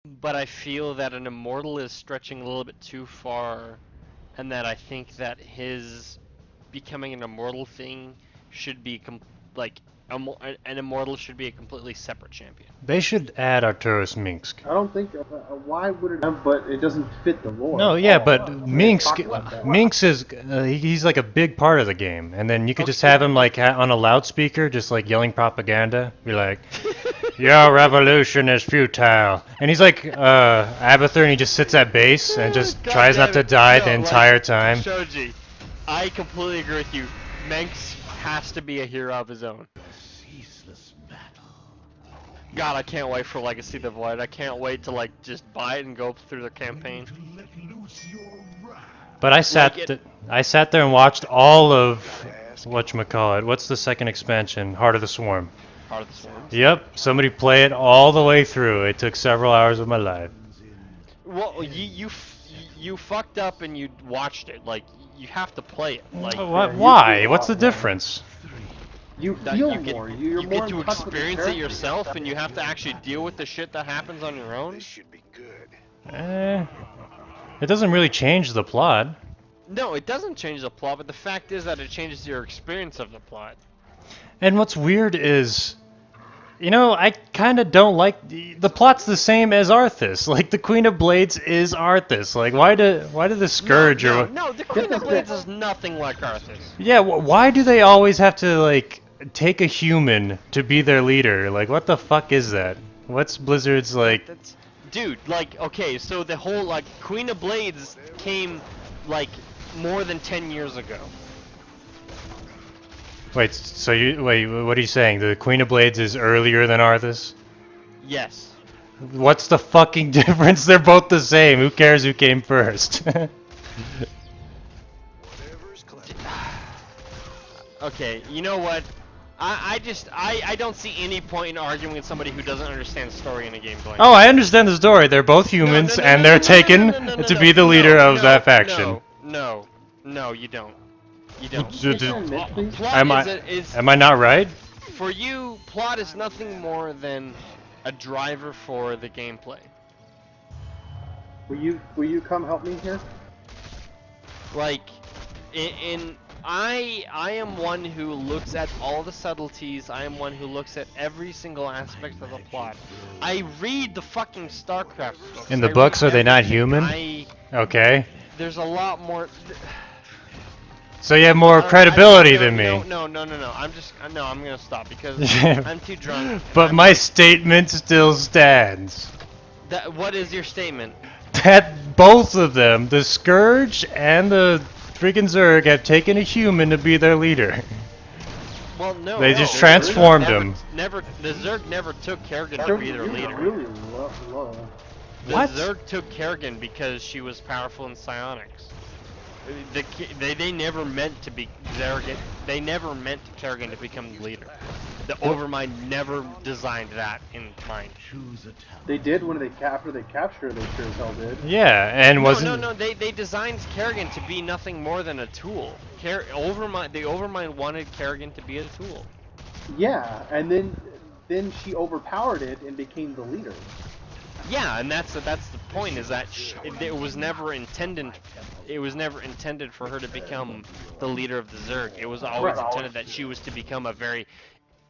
but I feel that an immortal is stretching a little bit too far, and that I think that his becoming an immortal thing should be like an immortal should be a completely separate champion. They should add Arturos Minsk. I don't think. Why would it? But it doesn't fit the lore. No, yeah, but Minsk. Minsk is he's like a big part of the game, and then you could just have him like on a loudspeaker, just like yelling propaganda, be like, "Your revolution is futile," and he's like Abathur, and he just sits at base and just tries not to die the entire time. Shoji, I completely agree with you. Menks has to be a hero of his own. God, I can't wait for Legacy of the Void. I can't wait to like just buy it and go through the campaign. But I sat there and watched all of whatchamacallit. What's the second expansion? Heart of the Swarm. Heart of the Swarm. Yep, somebody play it all the way through. It took several hours of my life. Well, you fucked up and you watched it. Like you have to play it. Like why? What's the difference? You feel more. You get to experience it yourself, and you have to actually deal with the shit that happens on your own. This should be good. It doesn't really change the plot. No, it doesn't change the plot, but the fact is that it changes your experience of the plot. And what's weird is, you know, I kind of don't like the plot's the same as Arthas. Like the Queen of Blades is Arthas. Like why do the Scourge no, the Queen of Blades is nothing like Arthas. Yeah, why do they always have to like take a human to be their leader? Like what the fuck is that? What's Blizzard's like? Dude, like okay, so the whole like Queen of Blades came like more than 10 years ago. Wait, so what are you saying? The Queen of Blades is earlier than Arthas? Yes. What's the fucking difference? They're both the same. Who cares who came first? Okay, you know what? I don't see any point in arguing with somebody who doesn't understand story in a game going. Oh, I understand the story. They're both humans, and they're taken to be the leader of that faction. No, you don't. You don't. Am I not right? For you, plot is nothing more than a driver for the gameplay. Will you come help me here? Like, I am one who looks at all the subtleties. I am one who looks at every single aspect of the plot. I read the fucking StarCraft books. In the books, are they not human? Okay. There's a lot more. So you have more credibility than me. No. I'm gonna stop because I'm too drunk. But my statement still stands. What is your statement? That both of them, the Scourge and the freaking Zerg, have taken a human to be their leader. Well, no. They just transformed him. The Zerg never took Kerrigan to be their leader. Really low. The Zerg took Kerrigan because she was powerful in psionics. They never meant to be Kerrigan. They never meant Kerrigan to become the leader. The Overmind never designed that in mind. They did after they captured her. They sure as hell did. Yeah, and wasn't. No. They designed Kerrigan to be nothing more than a tool. The Overmind wanted Kerrigan to be a tool. Yeah, and then she overpowered it and became the leader. Yeah, and that's the point. Is that it was never intended. It was never intended for her to become the leader of the Zerg. It was always intended that she was to become a very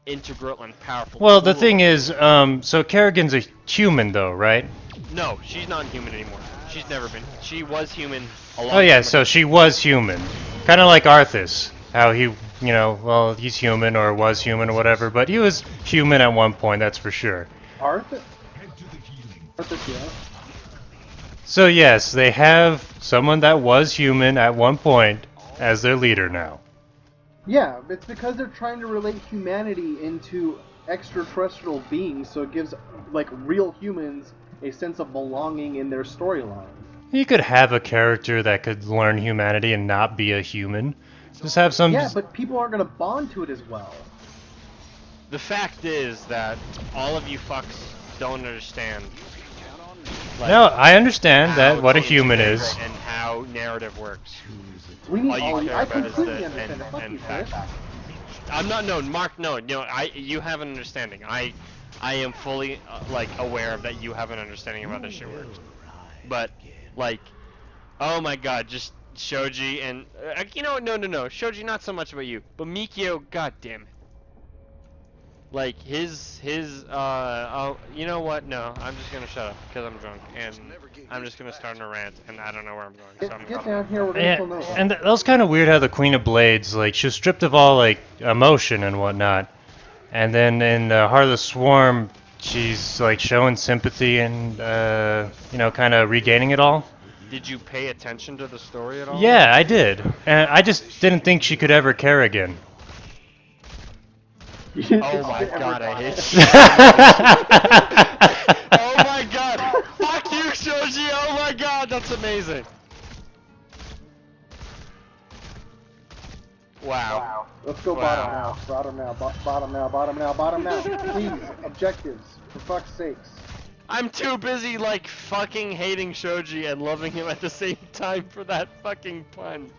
integral and powerful. Well, the thing is, so Kerrigan's a human, though, right? No, she's not human anymore. She's never been. She was human a long Oh yeah, time so ago. she was human, kind of like Arthas. How he, well, he's human or was human or whatever, but he was human at one point, that's for sure. Arthas, yeah. So yes, they have someone that was human at one point as their leader now. Yeah, it's because they're trying to relate humanity into extraterrestrial beings, so it gives like real humans a sense of belonging in their storyline. You could have a character that could learn humanity and not be a human. Just have some. Yeah, but people aren't gonna bond to it as well. The fact is that all of you fucks don't understand. Like, No, I understand that what a human is. and how narrative works. We need All you care I about is completely the understand. end Fuck you, fact. Chris. I'm not. No, Mark. No. You have an understanding. I am fully like aware of that. You have an understanding of how this shit works. But like, oh my God, just Shoji and no. Shoji, not so much about you, but Mikio. God damn it. Like his oh, you know what? No, I'm just gonna shut up because I'm drunk and I'm just gonna start a rant and I don't know where I'm going. So I'm Get gonna down here, we're gonna Yeah, kill no one. and that was kind of weird how the Queen of Blades, like, she was stripped of all, like, emotion and whatnot. And then in Heart of the Swarm, she's, like, showing sympathy and, kind of regaining it all. Did you pay attention to the story at all? Yeah, I did. And I just didn't think she could ever care again. Oh my God, I hate you. Oh my God. Fuck you, Shoji. Oh my God, that's amazing. Wow. Let's go Wow. bottom now. Please, objectives, for fuck's sakes. I'm too busy like fucking hating Shoji and loving him at the same time for that fucking pun.